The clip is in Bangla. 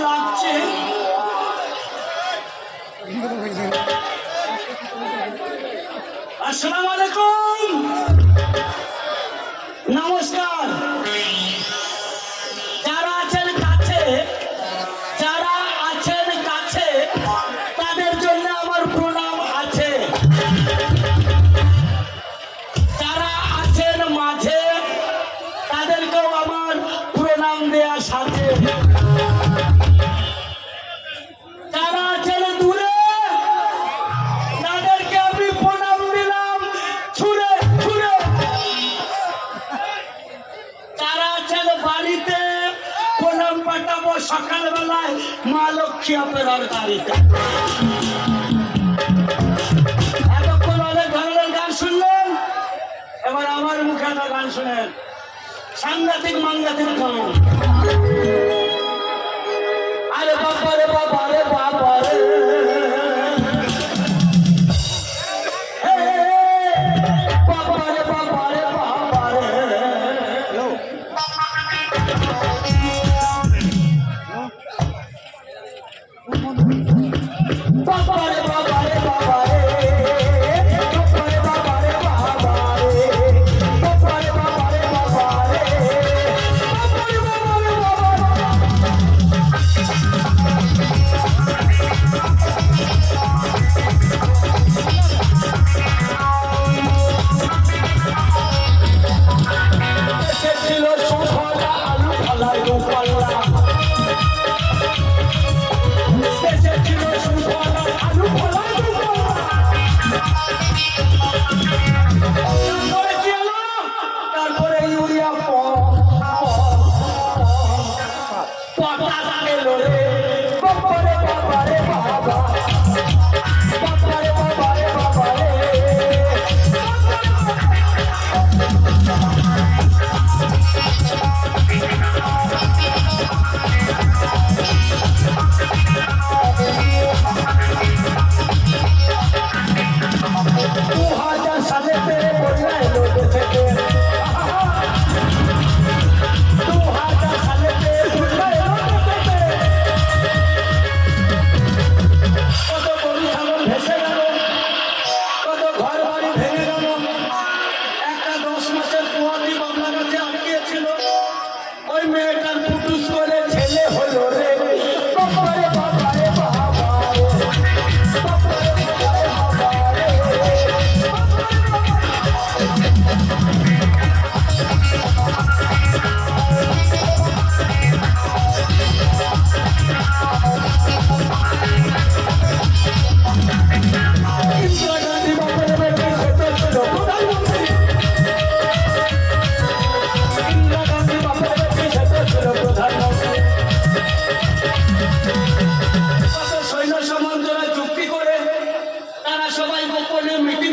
লাগছে। আসসালামু আলাইকুম, নমস্কার। যারা আছেন কাছে, যারা আছেন কাছে তাদের জন্য আমার প্রণাম আছে। যারা আছেন মাঝে তাদেরকেও আমার প্রণাম দেয়া সাথে। যারা আছেন দূরে তাদেরকে আমি প্রণাম দিলাম ছুঁড়ে ছুঁড়ে। যারা আছেন বাড়িতে প্রণাম পাঠাবো সকালবেলায় মা লক্ষ্মী আপনার গাড়িতে। এতক্ষণ অনেক ধরনের গান শুনলেন, এবার আমার মুখে একটা গান শুনেন, সাংঘাতিক মাঙ্গাতিক গান। আরে বাবা রে বাবা রে বাবা রে, বাবা রে বাবা রে বাবা রে, বাবা রে বাবা রে বাবা রে, বাবা রে বাবা রে বাবা রে, বাবা রে বাবা রে বাবা রে, বাবা রে বাবা রে বাবা রে। ছিল সুফলা আলু ফলা রূপলা, দেশে ছিল সুফলা আলু ফলা রূপলা। তারপরে কি হলো? তারপরে ইউরিয়া পটাশ এলো রে, বাবা রে বাবা রে বাবা, বাবা রে বাবা রে বাবা রে। সালেতে বন্যা এলো দেশেতে, 2000 সালেতে বন্যা এলো দেশেতে। কত গরু ছাগল ভেসে গেল, কত ঘর বাড়ি ভেঙে গেল। একটা 10 মাসের পোয়াতি বাবলা গাছে আটকিয়েছিল, ওই মেয়েটার পুটুস করে ছেলে হলো রে, বাবা রে বাবা রে বাবা রে, বাবা রে বাবা রে বাবা রে। ইন্দিরা গান্ধী বাপের বেটি সেটা ছিল প্রধানমন্ত্রী, ইন্দিরা গান্ধী বাপের বেটি সেটা ছিল প্রধানমন্ত্রী। কত সৈন্য সামন্তরা চুক্তি করে তারা সবাই গোপনে মিটিং